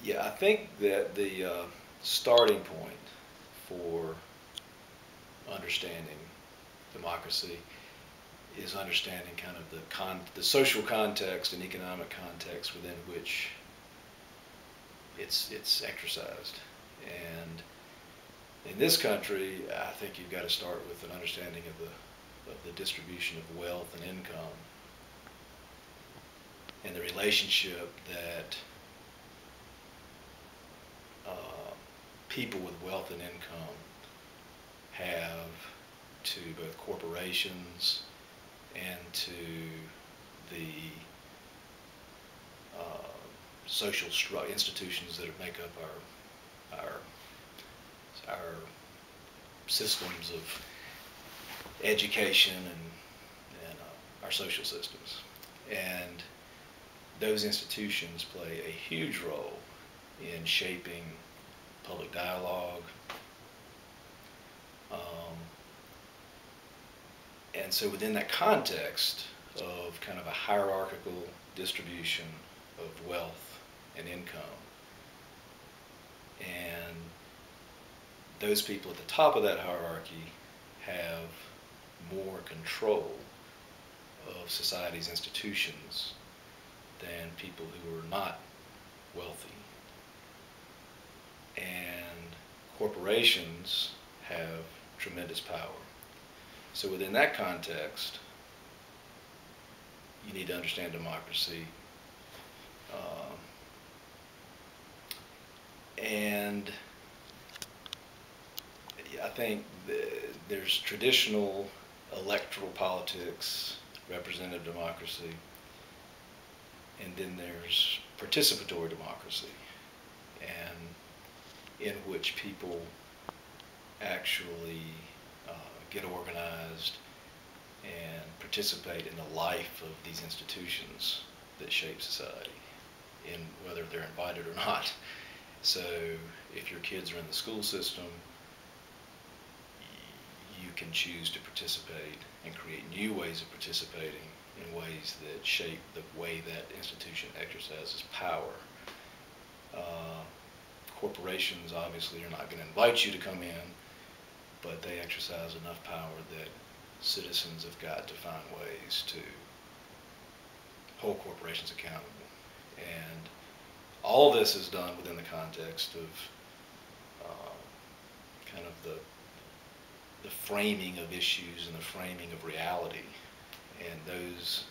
Yeah, I think that the starting point for understanding democracy is understanding kind of the social context and economic context within which it's exercised. And in this country, I think you've got to start with an understanding of the distribution of wealth and income and the relationship that people with wealth and income have to both corporations and to the social institutions that make up our systems of education and our social systems. And those institutions play a huge role in shaping public dialogue. Um, and so within that context of kind of a hierarchical distribution of wealth and income, and those people at the top of that hierarchy have more control of society's institutions than people who are not wealthy. And corporations have tremendous power. So within that context, you need to understand democracy. And I think there's traditional electoral politics, representative democracy, and then there's participatory democracy, and in which people actually get organized and participate in the life of these institutions that shape society, in whether they're invited or not. So if your kids are in the school system, you can choose to participate and create new ways of participating in ways that shape the way that institution exercises power. Corporations obviously are not going to invite you to come in, but they exercise enough power that citizens have got to find ways to hold corporations accountable. And all this is done within the context of kind of the framing of issues and the framing of reality. And those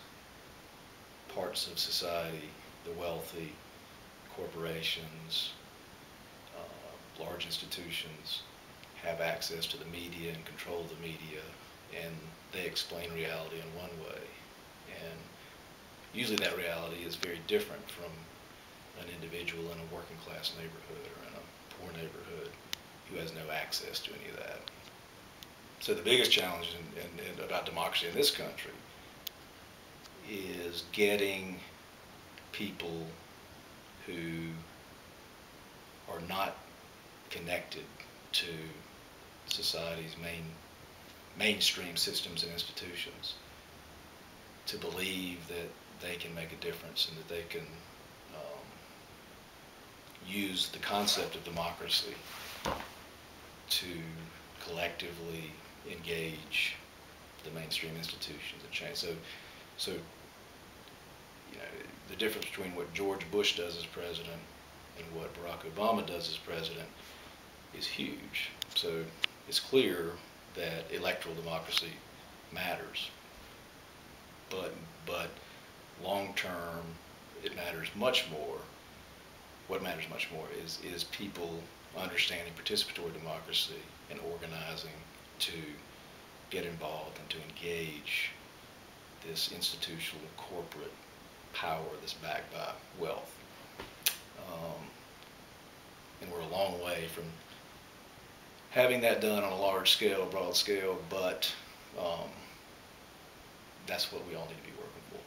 parts of society, the wealthy, corporations, large institutions, have access to the media and control the media, and they explain reality in one way. And usually that reality is very different from an individual in a working class neighborhood or in a poor neighborhood who has no access to any of that. So the biggest challenge about democracy in this country is getting people who are not connected to society's mainstream systems and institutions to believe that they can make a difference and that they can use the concept of democracy to collectively engage the mainstream institutions and change. So you know, the difference between what George Bush does as president and what Barack Obama does as president is huge. So it's clear that electoral democracy matters, but long term it matters much more. What matters much more is people understanding participatory democracy and organizing to get involved and to engage this institutional corporate power that's backed by wealth. And we're a long way from having that done on a large scale, broad scale, but that's what we all need to be working for.